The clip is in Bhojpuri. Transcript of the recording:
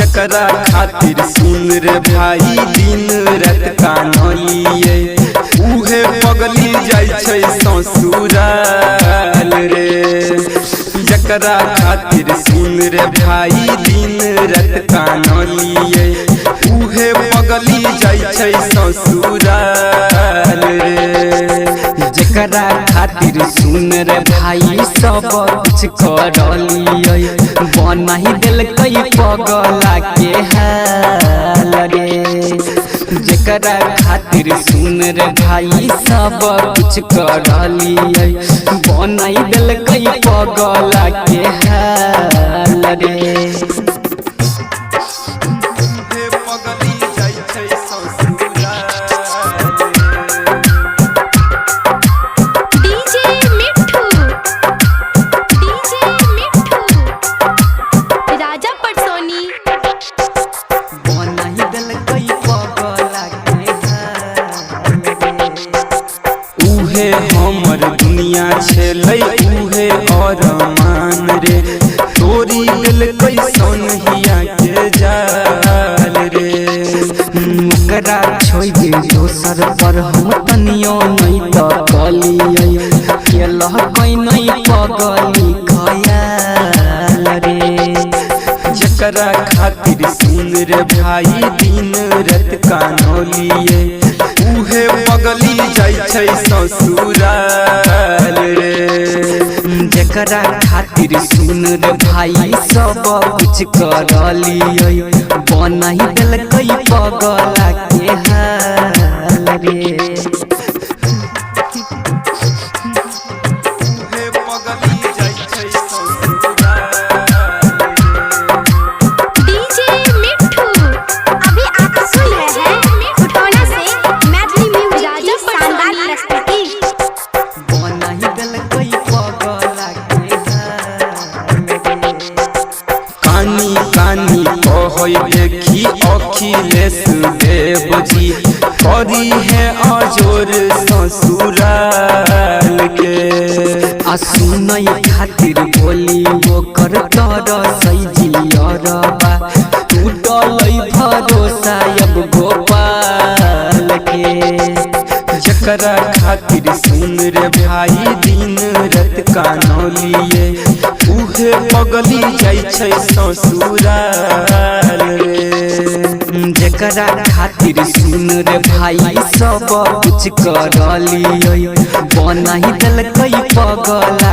जकरा खातिर सुन रे भाई दिन रात कानलिए उहे पगली जाय छै ससुराल रे। जकरा खातिर सुन रे भाई दिन रात कानलिए उहे पगली जाय छै ससुराल रे। जकरा खातिर सुन रे भाई सब कुछ करलिए बनाही देलकै पगला के हाल रे। जकरा खातिर सुन रे भाई सब कुछ करलिए बनाही देलकै पगला के हाल रे। उहे हमर दुनिया छलै उहे अरमान रे तोरी देलकै सोनहिया के जाल रे। ओकरा छोड़ि दोसर पर हम तनियो नहीं तकलिए केलकै नहीं पगली खयाल रे। जकरा खातिर सुन रे भाई दिन रात कानलिए उहे पगली जाय छै ससुराल रे। जकरा खातिर सुन रे भाई सब कुछ करलिए बनाही देलकै पगला के हाल रे। कानी कानी कहै देखी अखिलेश देव जी करी है अजोर ससुराल के। आ सुनय खातिर बोली ओकर तरसै जियरबा टूटलै भरोसा अब गोपाल के। जकरा खातिर सुन रे भाई दिन रात कानलिए उहे पगली जाय छै ससुराल रे। जकरा खातिर सुन रे भाई सब कुछ करलिए बनाही देलकै पगला